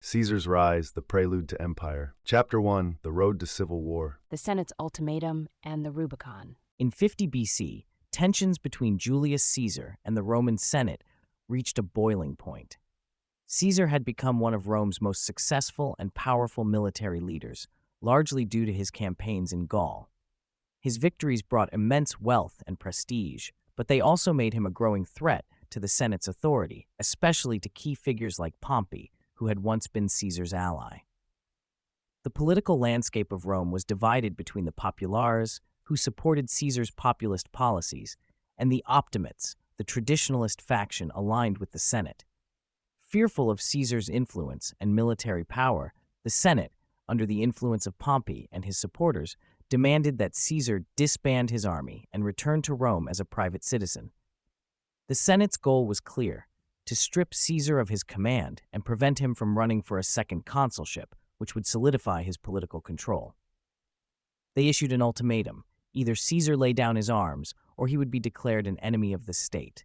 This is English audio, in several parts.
Caesar's Rise, the Prelude to Empire. Chapter 1, The Road to Civil War. The Senate's ultimatum and the Rubicon. In 50 BC, tensions between Julius Caesar and the Roman Senate reached a boiling point. Caesar had become one of Rome's most successful and powerful military leaders, largely due to his campaigns in Gaul. His victories brought immense wealth and prestige, but they also made him a growing threat to the Senate's authority, especially to key figures like Pompey, who had once been Caesar's ally. The political landscape of Rome was divided between the populares, who supported Caesar's populist policies, and the optimates, the traditionalist faction aligned with the Senate. Fearful of Caesar's influence and military power, the Senate, under the influence of Pompey and his supporters, demanded that Caesar disband his army and return to Rome as a private citizen. The Senate's goal was clear: to strip Caesar of his command and prevent him from running for a second consulship, which would solidify his political control. They issued an ultimatum: either Caesar lay down his arms, or he would be declared an enemy of the state.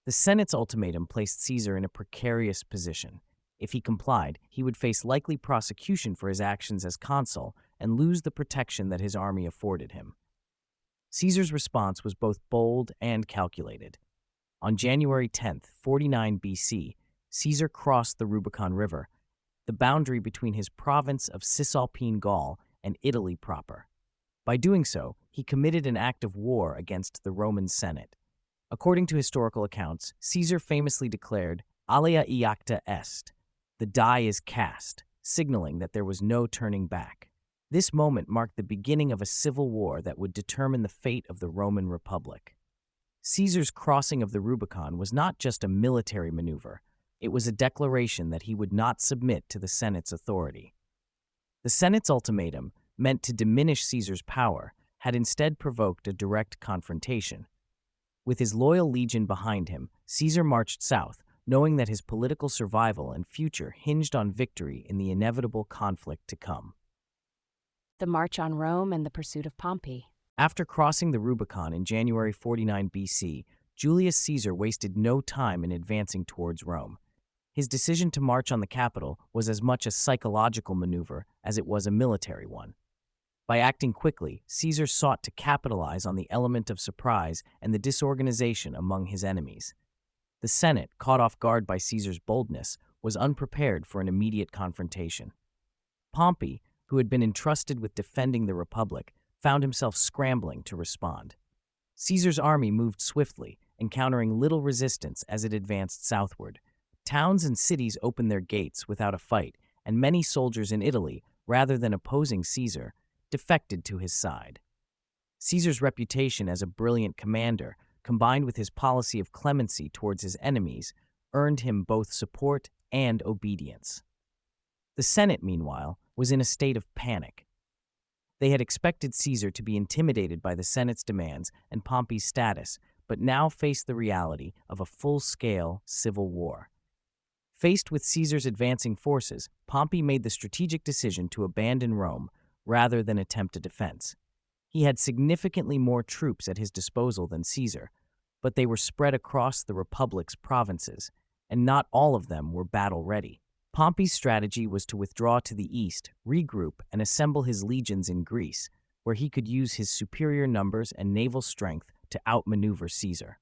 The Senate's ultimatum placed Caesar in a precarious position. If he complied, he would face likely prosecution for his actions as consul and lose the protection that his army afforded him. Caesar's response was both bold and calculated. On January 10, 49 BC, Caesar crossed the Rubicon River, the boundary between his province of Cisalpine Gaul and Italy proper. By doing so, he committed an act of war against the Roman Senate. According to historical accounts, Caesar famously declared, "Alia iacta est," the die is cast, signaling that there was no turning back. This moment marked the beginning of a civil war that would determine the fate of the Roman Republic. Caesar's crossing of the Rubicon was not just a military maneuver, it was a declaration that he would not submit to the Senate's authority. The Senate's ultimatum, meant to diminish Caesar's power, had instead provoked a direct confrontation. With his loyal legion behind him, Caesar marched south, knowing that his political survival and future hinged on victory in the inevitable conflict to come. The March on Rome and the Pursuit of Pompey. After crossing the Rubicon in January 49 BC, Julius Caesar wasted no time in advancing towards Rome. His decision to march on the capital was as much a psychological maneuver as it was a military one. By acting quickly, Caesar sought to capitalize on the element of surprise and the disorganization among his enemies. The Senate, caught off guard by Caesar's boldness, was unprepared for an immediate confrontation. Pompey, who had been entrusted with defending the Republic, found himself scrambling to respond. Caesar's army moved swiftly, encountering little resistance as it advanced southward. Towns and cities opened their gates without a fight, and many soldiers in Italy, rather than opposing Caesar, defected to his side. Caesar's reputation as a brilliant commander, combined with his policy of clemency towards his enemies, earned him both support and obedience. The Senate, meanwhile, was in a state of panic. They had expected Caesar to be intimidated by the Senate's demands and Pompey's status, but now faced the reality of a full-scale civil war. Faced with Caesar's advancing forces, Pompey made the strategic decision to abandon Rome rather than attempt a defense. He had significantly more troops at his disposal than Caesar, but they were spread across the Republic's provinces, and not all of them were battle-ready. Pompey's strategy was to withdraw to the east, regroup, and assemble his legions in Greece, where he could use his superior numbers and naval strength to outmaneuver Caesar.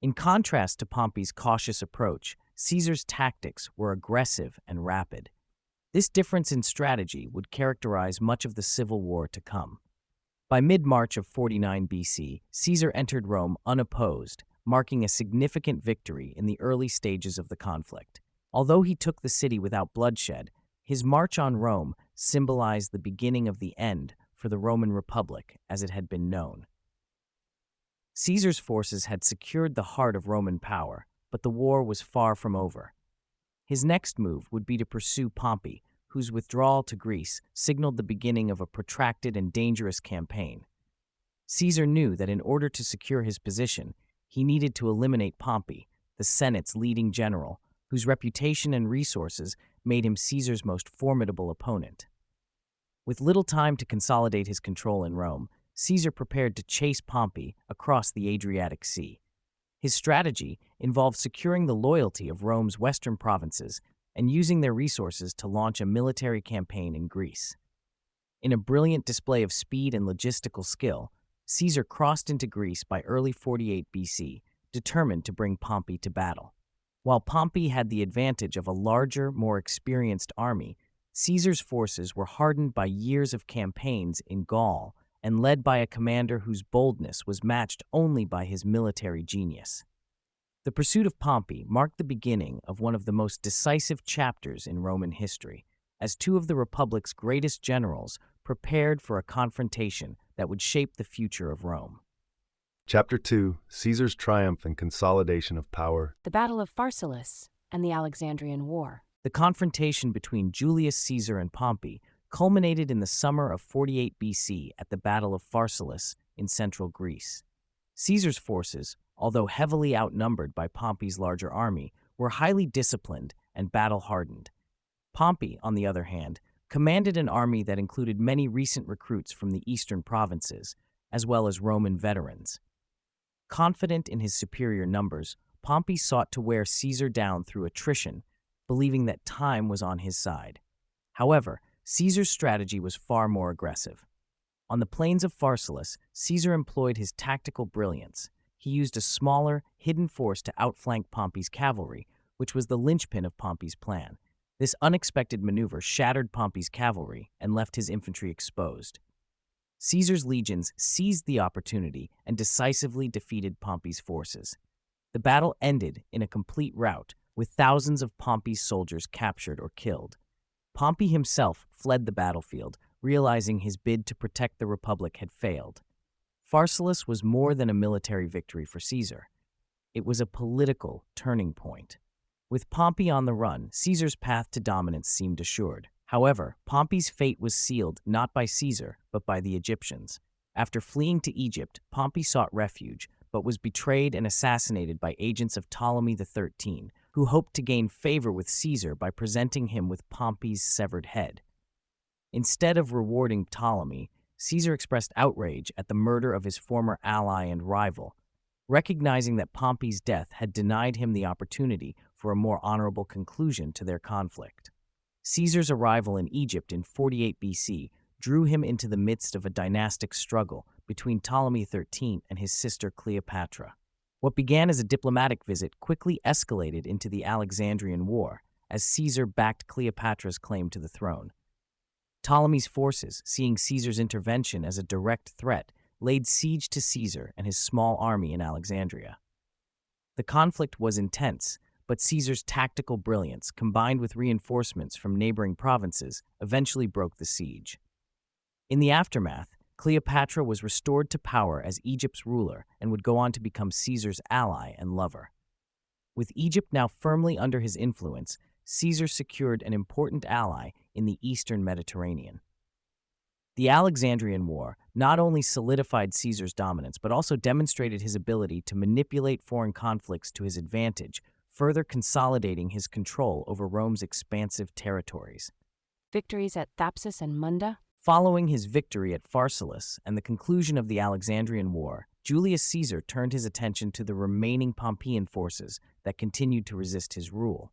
In contrast to Pompey's cautious approach, Caesar's tactics were aggressive and rapid. This difference in strategy would characterize much of the civil war to come. By mid-March of 49 BC, Caesar entered Rome unopposed, marking a significant victory in the early stages of the conflict. Although he took the city without bloodshed, his march on Rome symbolized the beginning of the end for the Roman Republic as it had been known. Caesar's forces had secured the heart of Roman power, but the war was far from over. His next move would be to pursue Pompey, whose withdrawal to Greece signaled the beginning of a protracted and dangerous campaign. Caesar knew that in order to secure his position, he needed to eliminate Pompey, the Senate's leading general, whose reputation and resources made him Caesar's most formidable opponent. With little time to consolidate his control in Rome, Caesar prepared to chase Pompey across the Adriatic Sea. His strategy involved securing the loyalty of Rome's western provinces and using their resources to launch a military campaign in Greece. In a brilliant display of speed and logistical skill, Caesar crossed into Greece by early 48 BC, determined to bring Pompey to battle. While Pompey had the advantage of a larger, more experienced army, Caesar's forces were hardened by years of campaigns in Gaul and led by a commander whose boldness was matched only by his military genius. The pursuit of Pompey marked the beginning of one of the most decisive chapters in Roman history, as two of the Republic's greatest generals prepared for a confrontation that would shape the future of Rome. Chapter 2: Caesar's Triumph and Consolidation of Power. The Battle of Pharsalus and the Alexandrian War. The confrontation between Julius Caesar and Pompey culminated in the summer of 48 BC at the Battle of Pharsalus in central Greece. Caesar's forces, although heavily outnumbered by Pompey's larger army, were highly disciplined and battle-hardened. Pompey, on the other hand, commanded an army that included many recent recruits from the eastern provinces, as well as Roman veterans. Confident in his superior numbers, Pompey sought to wear Caesar down through attrition, believing that time was on his side. However, Caesar's strategy was far more aggressive. On the plains of Pharsalus, Caesar employed his tactical brilliance. He used a smaller, hidden force to outflank Pompey's cavalry, which was the linchpin of Pompey's plan. This unexpected maneuver shattered Pompey's cavalry and left his infantry exposed. Caesar's legions seized the opportunity and decisively defeated Pompey's forces. The battle ended in a complete rout, with thousands of Pompey's soldiers captured or killed. Pompey himself fled the battlefield, realizing his bid to protect the Republic had failed. Pharsalus was more than a military victory for Caesar. It was a political turning point. With Pompey on the run, Caesar's path to dominance seemed assured. However, Pompey's fate was sealed not by Caesar, but by the Egyptians. After fleeing to Egypt, Pompey sought refuge, but was betrayed and assassinated by agents of Ptolemy XIII, who hoped to gain favor with Caesar by presenting him with Pompey's severed head. Instead of rewarding Ptolemy, Caesar expressed outrage at the murder of his former ally and rival, recognizing that Pompey's death had denied him the opportunity for a more honorable conclusion to their conflict. Caesar's arrival in Egypt in 48 BC drew him into the midst of a dynastic struggle between Ptolemy XIII and his sister Cleopatra. What began as a diplomatic visit quickly escalated into the Alexandrian War, as Caesar backed Cleopatra's claim to the throne. Ptolemy's forces, seeing Caesar's intervention as a direct threat, laid siege to Caesar and his small army in Alexandria. The conflict was intense, but Caesar's tactical brilliance, combined with reinforcements from neighboring provinces, eventually broke the siege. In the aftermath, Cleopatra was restored to power as Egypt's ruler and would go on to become Caesar's ally and lover. With Egypt now firmly under his influence, Caesar secured an important ally in the eastern Mediterranean. The Alexandrian War not only solidified Caesar's dominance, but also demonstrated his ability to manipulate foreign conflicts to his advantage, further consolidating his control over Rome's expansive territories. Victories at Thapsus and Munda. Following his victory at Pharsalus and the conclusion of the Alexandrian War, Julius Caesar turned his attention to the remaining Pompeian forces that continued to resist his rule.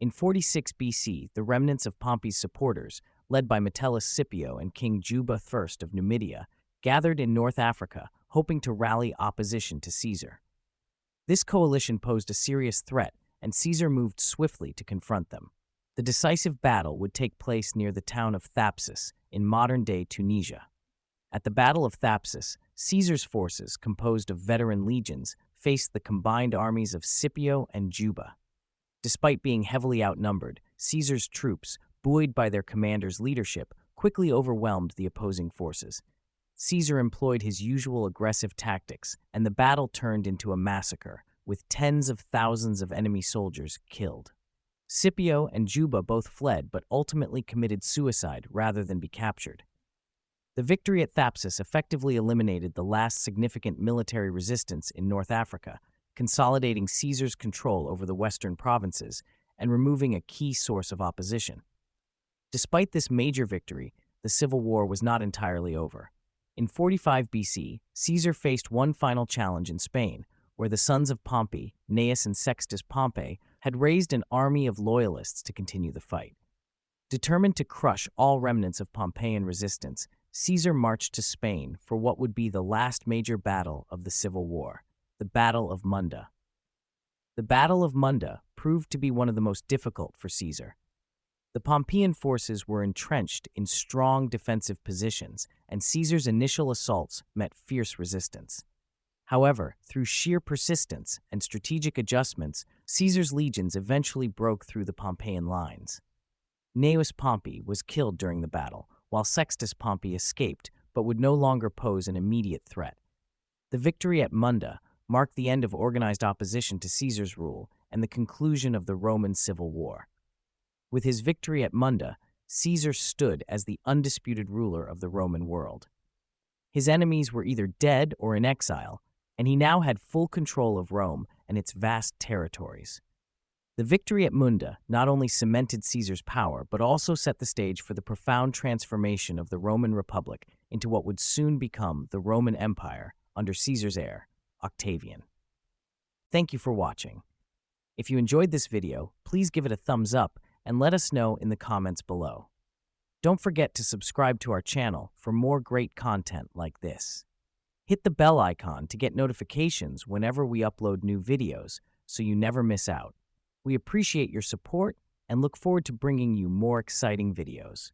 In 46 BC, the remnants of Pompey's supporters, led by Metellus Scipio and King Juba I of Numidia, gathered in North Africa, hoping to rally opposition to Caesar. This coalition posed a serious threat, and Caesar moved swiftly to confront them. The decisive battle would take place near the town of Thapsus in modern-day Tunisia. At the Battle of Thapsus, Caesar's forces, composed of veteran legions, faced the combined armies of Scipio and Juba. Despite being heavily outnumbered, Caesar's troops, buoyed by their commander's leadership, quickly overwhelmed the opposing forces. Caesar employed his usual aggressive tactics, and the battle turned into a massacre, with tens of thousands of enemy soldiers killed. Scipio and Juba both fled, but ultimately committed suicide rather than be captured. The victory at Thapsus effectively eliminated the last significant military resistance in North Africa, consolidating Caesar's control over the western provinces and removing a key source of opposition. Despite this major victory, the civil war was not entirely over. In 45 BC, Caesar faced one final challenge in Spain, where the sons of Pompey, Gnaeus and Sextus Pompey, had raised an army of loyalists to continue the fight. Determined to crush all remnants of Pompeian resistance, Caesar marched to Spain for what would be the last major battle of the Civil War, the Battle of Munda. The Battle of Munda proved to be one of the most difficult for Caesar. The Pompeian forces were entrenched in strong defensive positions, and Caesar's initial assaults met fierce resistance. However, through sheer persistence and strategic adjustments, Caesar's legions eventually broke through the Pompeian lines. Gnaeus Pompey was killed during the battle, while Sextus Pompey escaped but would no longer pose an immediate threat. The victory at Munda marked the end of organized opposition to Caesar's rule and the conclusion of the Roman Civil War. With his victory at Munda, Caesar stood as the undisputed ruler of the Roman world. His enemies were either dead or in exile, and he now had full control of Rome and its vast territories. The victory at Munda not only cemented Caesar's power, but also set the stage for the profound transformation of the Roman Republic into what would soon become the Roman Empire under Caesar's heir, Octavian. Thank you for watching. If you enjoyed this video, please give it a thumbs up and let us know in the comments below. Don't forget to subscribe to our channel for more great content like this. Hit the bell icon to get notifications whenever we upload new videos so you never miss out. We appreciate your support and look forward to bringing you more exciting videos.